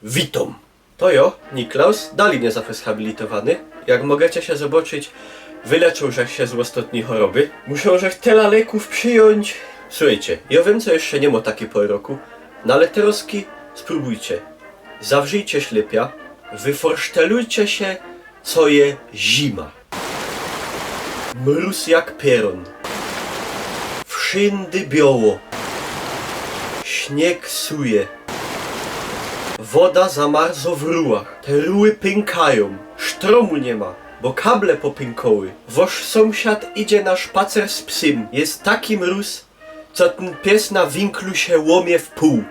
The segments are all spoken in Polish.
Witam! To ja, Niklaus, dali niezahabilitowany. Jak możecie się zobaczyć, wyleczył się z ostatniej choroby. Muszę tyle leków przyjąć. Słuchajcie, ja wiem, co jeszcze nie ma takiej pory roku, no ale teraz spróbujcie. Zawrzyjcie ślepia, wyforsztelujcie się, co je zima. Mróz jak pieron. Wszędy biało. Śnieg suje. Woda zamarza w rułach. Te ruły pękają. Sztromu nie ma, bo kable popękały. Wasz sąsiad idzie na spacer z psem. Jest taki mróz, co ten pies na winklu się łomie w pół.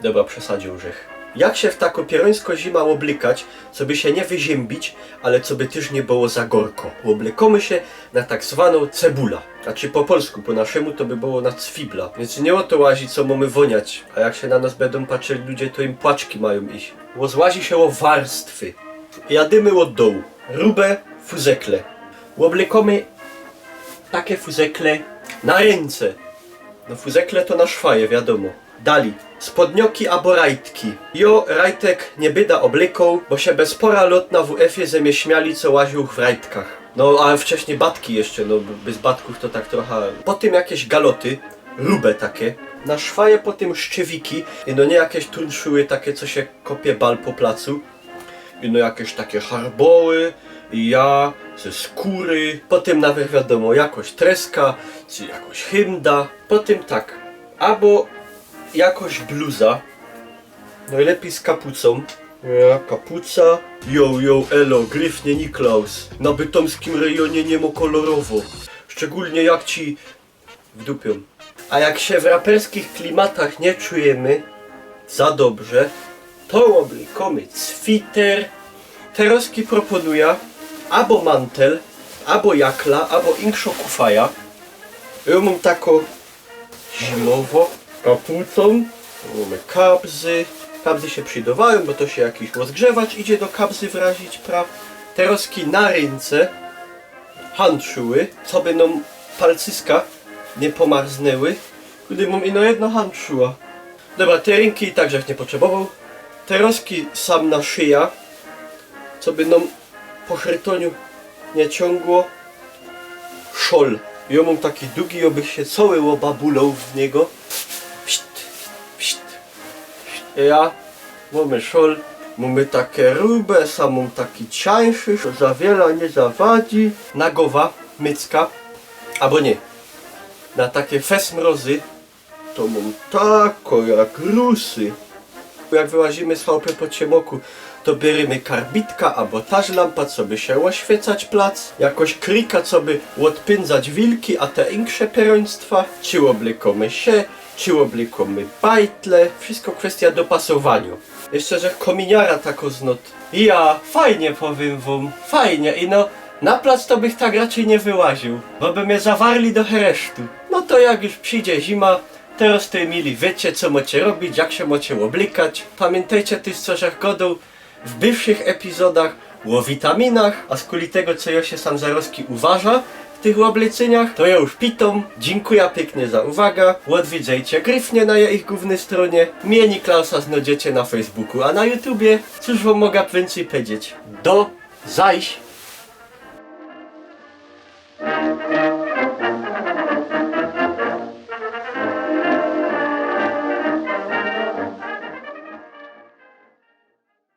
Dobra, przesadził grzech. Jak się w taką pierońsko zima oblikać, co by się nie wyziębić, ale co by też nie było za gorko. Oblekamy się na tak zwaną cebula. Znaczy po polsku, po naszemu to by było na cwibla. Więc nie o to łazi, co mamy woniać. A jak się na nas będą patrzeć ludzie, to im płaczki mają iść. Łozłazi się o warstwy. Jadymy od dołu. Rube fuzekle. Oblekamy takie fuzekle na ręce. No fuzekle to na szwaje, wiadomo. Dali. Spodnioki albo rajtki. Jo, rajtek nie byda obleką, bo się bez pora lot na WF-ie ze mnie śmiali, co łaził w rajtkach. No, ale wcześniej batki jeszcze, no bez batków to tak trochę... Potem jakieś galoty, rube takie. Na szwaje potem szczewiki, i no nie jakieś tunszuły takie, co się kopie bal po placu. I no jakieś takie harboły, ja, ze skóry. Potem nawet wiadomo, jakoś treska, czy jakoś hymda. Potem tak, albo jakoś bluza, najlepiej z kapucą. Ja, kapuca. Yo, elo, gryfnie Niklaus. Na bytomskim rejonie nie ma kolorowo. Szczególnie jak ci wdupią. A jak się w raperskich klimatach nie czujemy za dobrze, to oblikamy cwiter. Teroski proponuje albo mantel, albo jakla, albo inkszo kufaja. Ja mam taką zimowo kapucą. Mamy kabzy. Kabzy się przydawają, bo to się jakiś rozgrzewacz idzie do kabzy wrazić, praw. Teroski na ręce handszuły, co by nam palcyska nie pomarznęły. Gdy mam ino jedno handszuła. Dobra, te ręki i tak żech nie potrzebował. Teroski sam na szyja, co by nam po chrytoniu nie ciągło. Szol. Ja mam taki długi, aby się cały łobabulał w niego. Ja mamy szol, mamy takie rube, samą taki cieńszy, że za wiele nie zawadzi. Nagowa, mycka, albo nie. Na takie fesmrozy to mam tako jak rusy. Jak wyłazimy z chałupy po ciemoku, to bierzemy karbitka albo taż lampa, co by się oświecać plac. Jakoś krika, co by odpędzać wilki, a te insze peroństwa. Czy oblekamy się, czy oblikamy bajtle. Wszystko kwestia dopasowania. Jeszcze, że kominiara tako znot. Ja, fajnie powiem wam, fajnie. I no, na plac to bych tak raczej nie wyłaził, bo by mnie zawarli do heresztu. No to jak już przyjdzie zima, teraz to mieli wiecie, co macie robić, jak się macie oblikać. Pamiętajcie też, co żech godał w bywszych epizodach o witaminach, a z kuli tego, co ja się sam Zaroski uważa w tych obleceniach, to ja już pitom. Dziękuję pięknie za uwagę. Odwiedzajcie gryfnie na ich głównej stronie. Mnie Niklausa znajdziecie na Facebooku, a na YouTubie cóż wam mogę więcej powiedzieć. Do zajść!